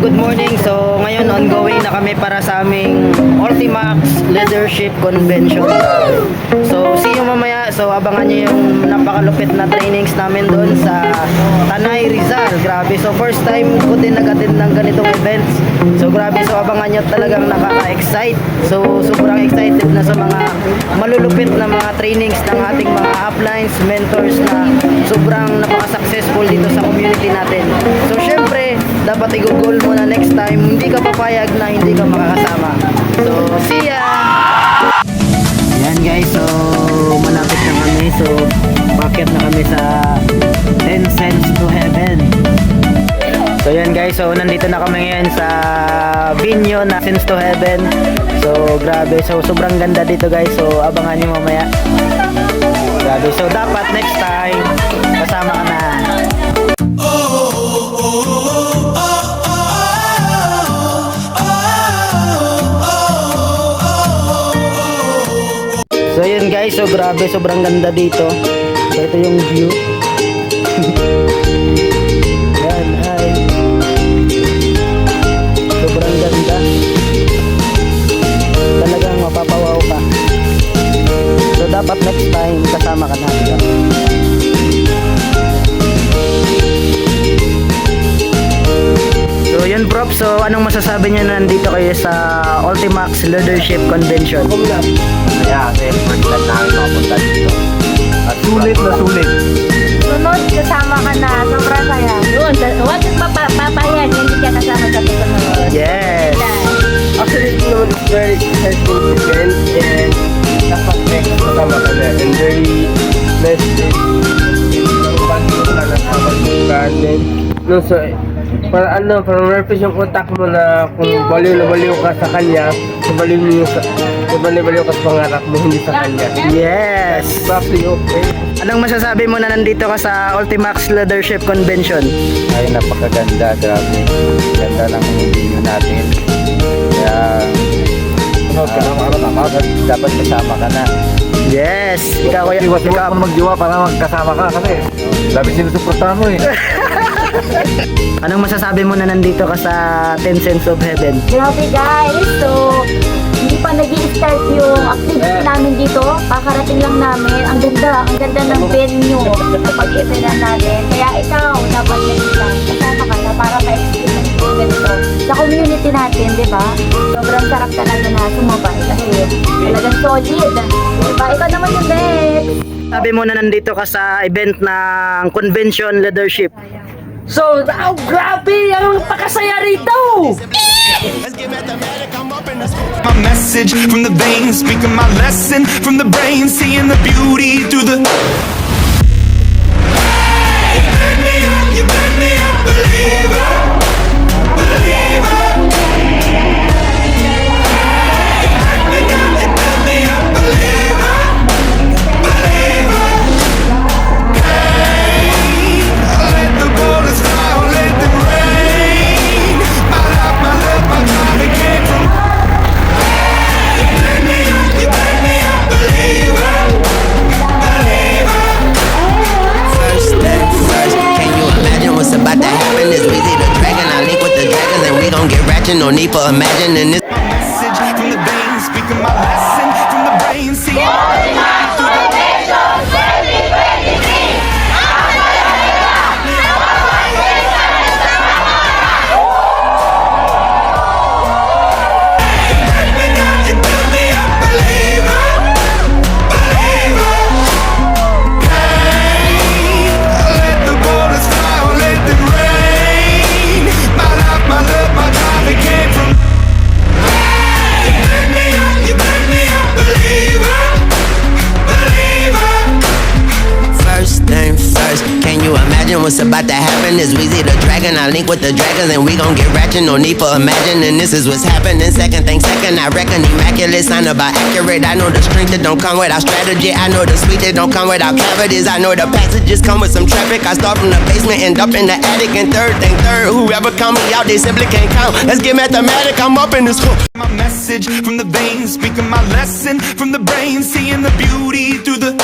good morning. So, ngayon ongoing na kami para sa aming Ultimax Leadership Convention. So, see you mamaya. So, abangan nyo yung napakalupit na trainings namin doon sa Tanay, Rizal. Grabe. So, first time ko din nag-attend ng ganitong events. So, grabe. So, abangan nyo, talagang nakaka-excite. So, sobrang excited na sa mga malulupit na mga trainings ng ating mga uplines, mentors na sobrang napaka-successful dito sa community natin. So, syempre, dapat i-goal mo na next time, hindi ka papayag na hindi ka makakasama. So, see ya! Yan guys, so malapit na kami. So, bakit na kami sa 10 cents to heaven. So yan guys, so nandito na kami ngayon sa venue na Cents to Heaven. So grabe, so sobrang ganda dito guys. So abangan nyo mamaya. Grabe, so dapat next time kasama ka na. So yun guys, so grabe, sobrang ganda dito. So ito yung view. Yan, ay. Sobrang ganda. Talagang mapapawaw ka. So dapat next time kasama ka na. So yun bro, so anong masasabi niyo na nandito kayo sa Ultimax Leadership Convention? Yeah, kasi first time namin makapunta dito. At sulit na sulit. Sunod, kasama ka na. Sobrang saya. Yun, huwag papayag. Hindi ka kasama sa susunod. Yes! Actually, ito naman is very exciting event and nakapag-next kasama ka na. And very blessed. Ang pag-ibig ka na sa garden. No, so, para ano, para ma-refresh yung contact mo na kung baliw na baliw ka sa kanya, baliw ka sa pangarap mo, hindi sa kanya. Yes! Exactly, okay. Anong masasabi mo na nandito ka sa Ultimax Leadership Convention? Ay, napakaganda, grabe. Ganda ng video natin. Kaya, dapat kasama ka na. Yes! Ikaw Ikaw magdiwa para magkasama ka kasi sabi sinusuportahan mo eh. Anong masasabi mo na nandito ka sa 10 Cents of Heaven? Grabe guys. So, hindi pa nag-i-start yung activity namin dito. Kakarating lang namin. Ang ganda ng venue na pag-iipinan natin. Kaya ikaw, dapat next time kasama ka na para ma-experience yung ganito. Sa community natin, di ba? Sobrang sarap talaga na sumabay kasi talagang solid. Diba? Ikaw naman yung next. Sabi mo na nandito ka sa event ng Convention Leadership. So, grabe! Ang pakasaya rito! My message from the veins, speaking my lesson from the brain, seeing the beauty through the. Hey, you burn me up, believer, believer. Hey, you burn me up, believer, believer. Hey, let the bullets fly, let them rain. My life, my love, my time, it came from. What's about to happen is we see the dragon. I link with the dragons and we gon' get ratchet. No need for imagining this. Message from the veins, speaking my lesson from the brain, seeing let the bullets fly, let them rain. My life, my love, my time, it came from. You burn me up, believer, believer. First thing first, can you imagine what's about to happen? Is we see the dragon. I link with the dragons and we gon' get ratchet. No need for imagining this is what's happening. Second thing second, I reckon immaculate, sign about accurate. I know the strength that don't come without strategy. I know the sweet that don't come without cavities. I know the passages come with some traffic. I start from the basement, end up in the attic. And third thing third, whoever count me out, they simply can't count. Let's get mathematic, I'm up in this hook. My message from the veins, speaking my lesson from the brain, seeing the beauty through the.